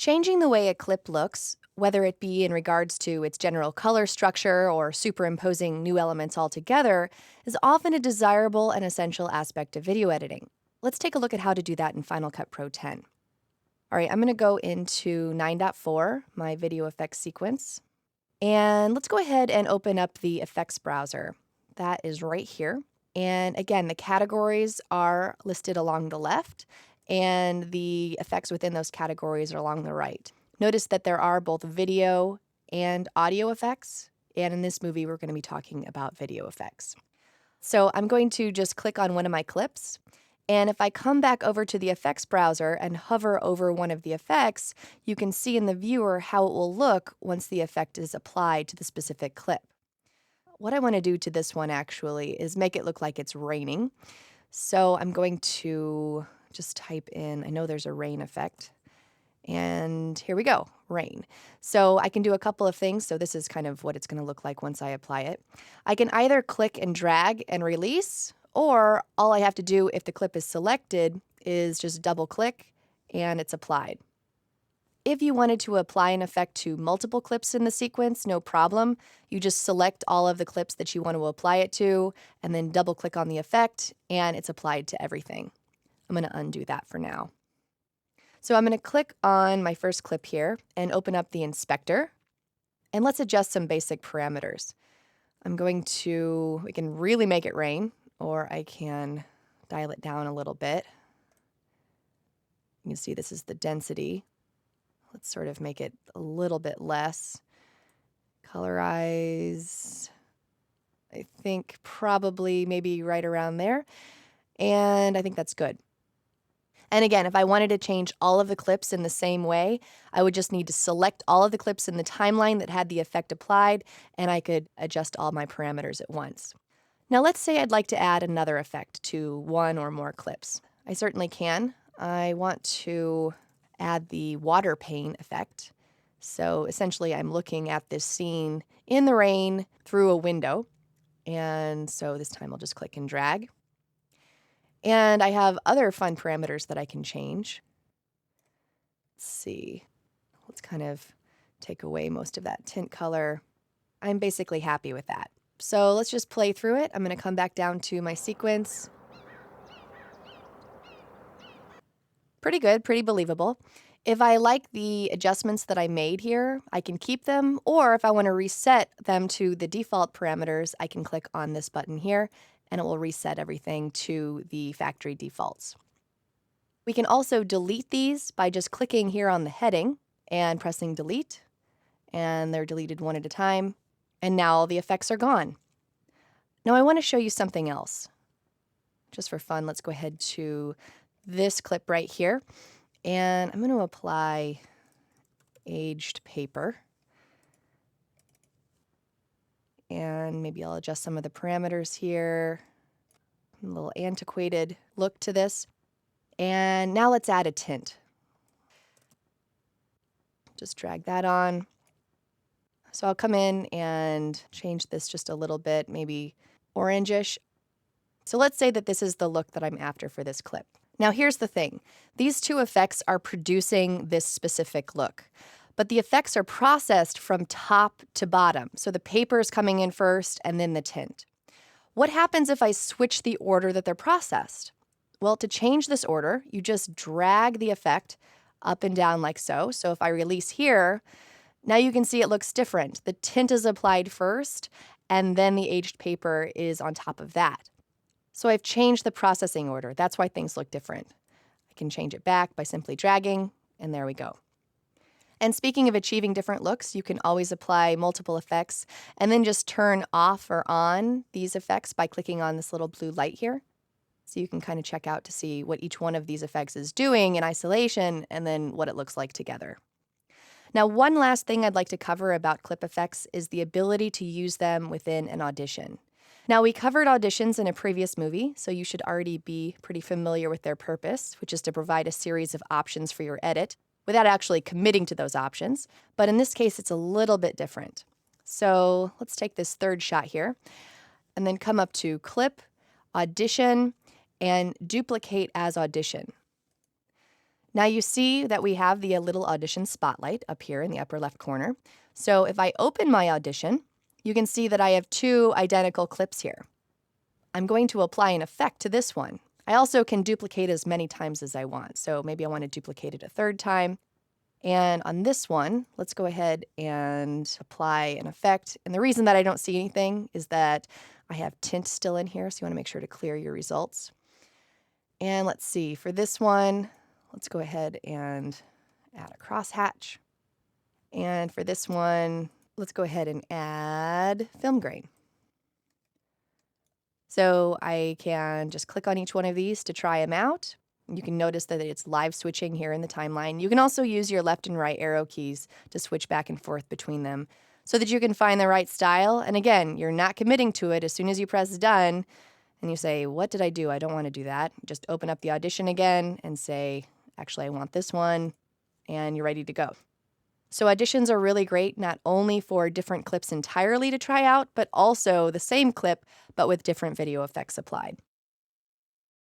Changing the way a clip looks, whether it be in regards to its general color structure or superimposing new elements altogether, is often a desirable and essential aspect of video editing. Let's take a look at how to do that in Final Cut Pro 10. All right, I'm going to go into 9.4, my video effects sequence. And let's go ahead and open up the effects browser. That is right here. And again, the categories are listed along the left, and the effects within those categories are along the right. Notice that there are both video and audio effects, and in this movie, we're going to be talking about video effects. So I'm going to just click on one of my clips, and if I come back over to the effects browser and hover over one of the effects, you can see in the viewer how it will look once the effect is applied to the specific clip. What I want to do to this one actually is make it look like it's raining. So I'm going to just type in, I know there's a rain effect, and here we go, rain. So I can do a couple of things. So this is kind of what it's going to look like once I apply it. I can either click and drag and release, or all I have to do if the clip is selected is just double click and it's applied. If you wanted to apply an effect to multiple clips in the sequence, no problem. You just select all of the clips that you want to apply it to, and then double click on the effect, and it's applied to everything. I'm going to undo that for now. So I'm going to click on my first clip here and open up the inspector, and let's adjust some basic parameters. We can really make it rain, or I can dial it down a little bit. You can see this is the density. Let's sort of make it a little bit less. Colorize, I think probably maybe right around there. And I think that's good. And again, if I wanted to change all of the clips in the same way, I would just need to select all of the clips in the timeline that had the effect applied, and I could adjust all my parameters at once. Now let's say I'd like to add another effect to one or more clips. I certainly can. I want to add the water pane effect. So essentially I'm looking at this scene in the rain through a window. And so this time I'll just click and drag. And I have other fun parameters that I can change. Let's see. Let's kind of take away most of that tint color. I'm basically happy with that. So let's just play through it. I'm going to come back down to my sequence. Pretty good, pretty believable. If I like the adjustments that I made here, I can keep them, or if I want to reset them to the default parameters, I can click on this button here, and it will reset everything to the factory defaults. We can also delete these by just clicking here on the heading and pressing delete, and they're deleted one at a time, and now all the effects are gone. Now I want to show you something else. Just for fun, let's go ahead to this clip right here, and I'm going to apply aged paper, and maybe I'll adjust some of the parameters here. A little antiquated look to this, and now let's add a tint. Just drag that on. So I'll come in and change this just a little bit, maybe orangish. So let's say that this is the look that I'm after for this clip. Now here's the thing. These two effects are producing this specific look, but the effects are processed from top to bottom. So the paper is coming in first and then the tint. What happens if I switch the order that they're processed? Well, to change this order, you just drag the effect up and down like so. So if I release here, now you can see it looks different. The tint is applied first, and then the aged paper is on top of that. So I've changed the processing order. That's why things look different. I can change it back by simply dragging, and there we go. And speaking of achieving different looks, you can always apply multiple effects and then just turn off or on these effects by clicking on this little blue light here. So you can kind of check out to see what each one of these effects is doing in isolation and then what it looks like together. Now, one last thing I'd like to cover about clip effects is the ability to use them within an audition. Now, we covered auditions in a previous movie, so you should already be pretty familiar with their purpose, which is to provide a series of options for your edit without actually committing to those options. But in this case, it's a little bit different. So let's take this third shot here and then come up to Clip, Audition, and Duplicate as Audition. Now you see that we have the little audition spotlight up here in the upper left corner. So if I open my audition, you can see that I have two identical clips here. I'm going to apply an effect to this one. I also can duplicate as many times as I want. So maybe I want to duplicate it a third time. And on this one, let's go ahead and apply an effect. And the reason that I don't see anything is that I have tint still in here. So you want to make sure to clear your results. And let's see, for this one, let's go ahead and add a crosshatch. And for this one, let's go ahead and add film grain. So I can just click on each one of these to try them out. You can notice that it's live switching here in the timeline. You can also use your left and right arrow keys to switch back and forth between them so that you can find the right style. And again, you're not committing to it. As soon as you press done and you say, what did I do? I don't want to do that. Just open up the audition again and say, actually, I want this one, and you're ready to go. So auditions are really great, not only for different clips entirely to try out, but also the same clip, but with different video effects applied.